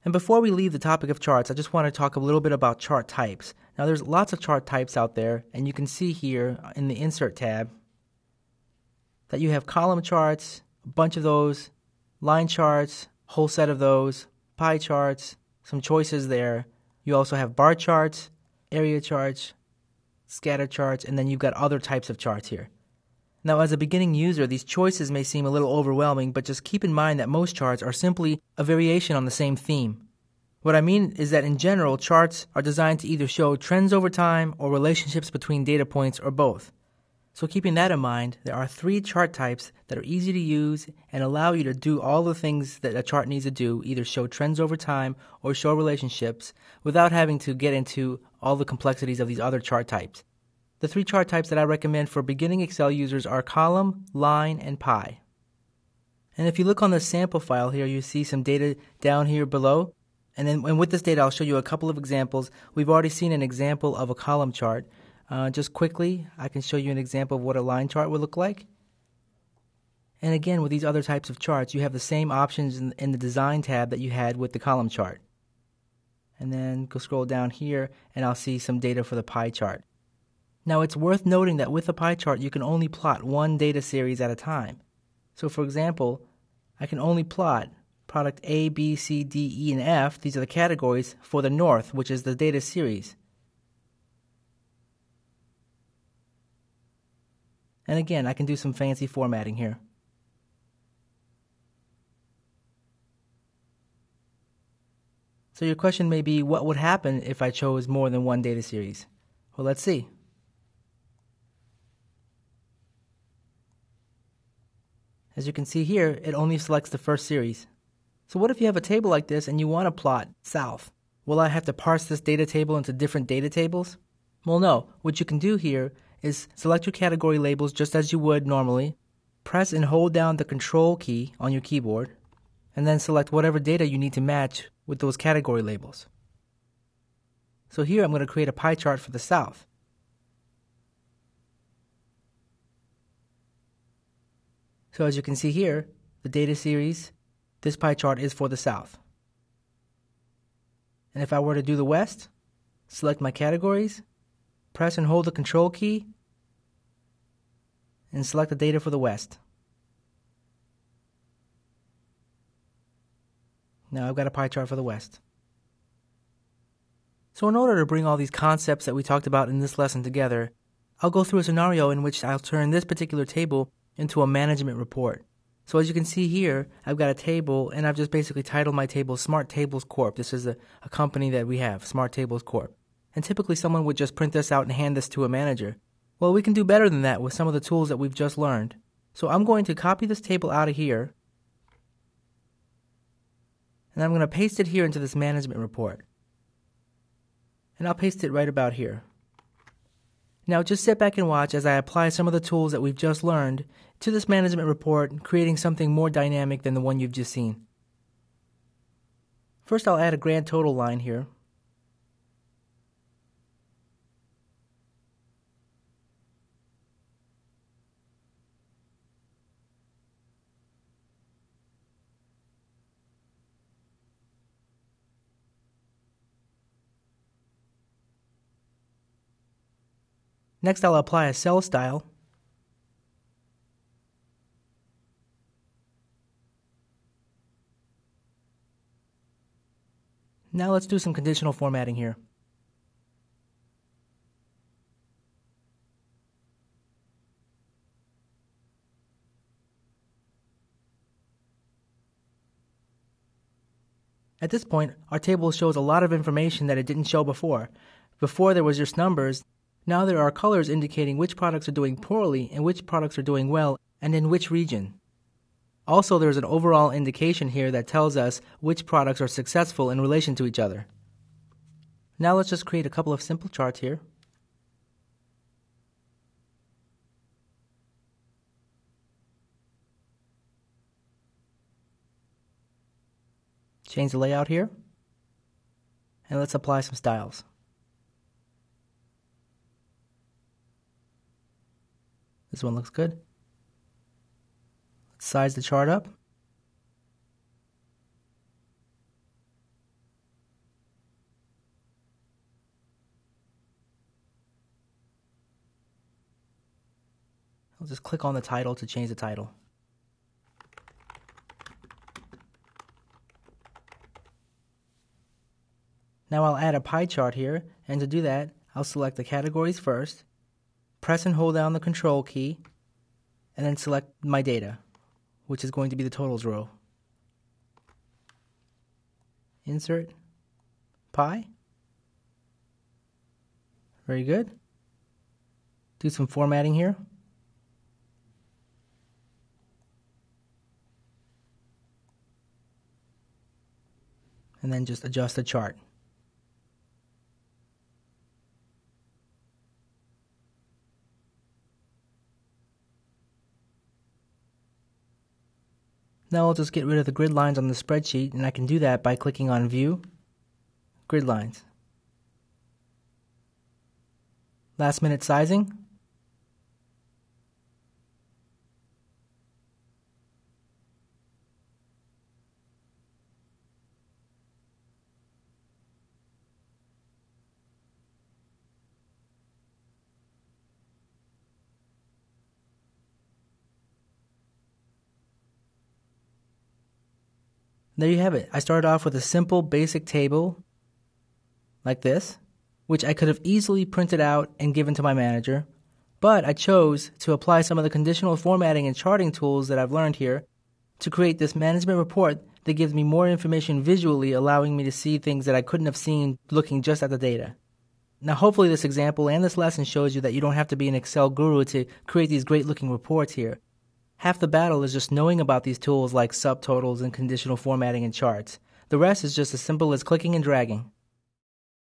And before we leave the topic of charts, I just want to talk a little bit about chart types. Now there's lots of chart types out there, and you can see here in the Insert tab that you have column charts, a bunch of those, line charts, whole set of those, pie charts, some choices there. You also have bar charts, area charts, scatter charts, and then you've got other types of charts here. Now, as a beginning user, these choices may seem a little overwhelming, but just keep in mind that most charts are simply a variation on the same theme. What I mean is that in general, charts are designed to either show trends over time or relationships between data points or both. So keeping that in mind, there are 3 chart types that are easy to use and allow you to do all the things that a chart needs to do, either show trends over time or show relationships, without having to get into all the complexities of these other chart types. The 3 chart types that I recommend for beginning Excel users are column, line, and pie. And if you look on the sample file here, you see some data down here below. And with this data, I'll show you a couple of examples. We've already seen an example of a column chart. Just quickly, I can show you an example of what a line chart would look like. And again, with these other types of charts, you have the same options in the Design tab that you had with the column chart. And then go scroll down here, and I'll see some data for the pie chart. Now, it's worth noting that with a pie chart, you can only plot one data series at a time. So, for example, I can only plot product A, B, C, D, E, and F. These are the categories for the North, which is the data series. And again, I can do some fancy formatting here. So your question may be, what would happen if I chose more than one data series? Well, let's see. As you can see here, it only selects the first series. So what if you have a table like this and you want to plot south? Will I have to parse this data table into different data tables? Well, no. What you can do here is select your category labels just as you would normally, press and hold down the Control key on your keyboard, and then select whatever data you need to match with those category labels. So here I'm going to create a pie chart for the south. So as you can see here, the data series, this pie chart is for the south. And if I were to do the west, select my categories, press and hold the Control key, and select the data for the west. Now I've got a pie chart for the west. So in order to bring all these concepts that we talked about in this lesson together, I'll go through a scenario in which I'll turn this particular table into a management report. So as you can see here, I've got a table, and I've just basically titled my table Smart Tables Corp. This is a company that we have, Smart Tables Corp. And typically someone would just print this out and hand this to a manager. Well, we can do better than that with some of the tools that we've just learned. So I'm going to copy this table out of here, and I'm going to paste it here into this management report. And I'll paste it right about here. Now just sit back and watch as I apply some of the tools that we've just learned to this management report, creating something more dynamic than the one you've just seen. First, I'll add a grand total line here. Next, I'll apply a cell style. Now let's do some conditional formatting here. At this point, our table shows a lot of information that it didn't show before. Before there was just numbers. Now there are colors indicating which products are doing poorly and which products are doing well and in which region. Also, there's an overall indication here that tells us which products are successful in relation to each other. Now let's just create a couple of simple charts here. Change the layout here, and let's apply some styles. This one looks good. Let's size the chart up. I'll just click on the title to change the title. Now I'll add a pie chart here, and to do that, I'll select the categories first, press and hold down the Control key, and then select my data, which is going to be the totals row. Insert, pie. Very good. Do some formatting here. And then just adjust the chart. Now I'll just get rid of the grid lines on the spreadsheet, and I can do that by clicking on View, Grid Lines. Last minute sizing. There you have it. I started off with a simple basic table like this, which I could have easily printed out and given to my manager, but I chose to apply some of the conditional formatting and charting tools that I've learned here to create this management report that gives me more information visually, allowing me to see things that I couldn't have seen looking just at the data. Now hopefully this example and this lesson shows you that you don't have to be an Excel guru to create these great looking reports here. Half the battle is just knowing about these tools like subtotals and conditional formatting and charts. The rest is just as simple as clicking and dragging.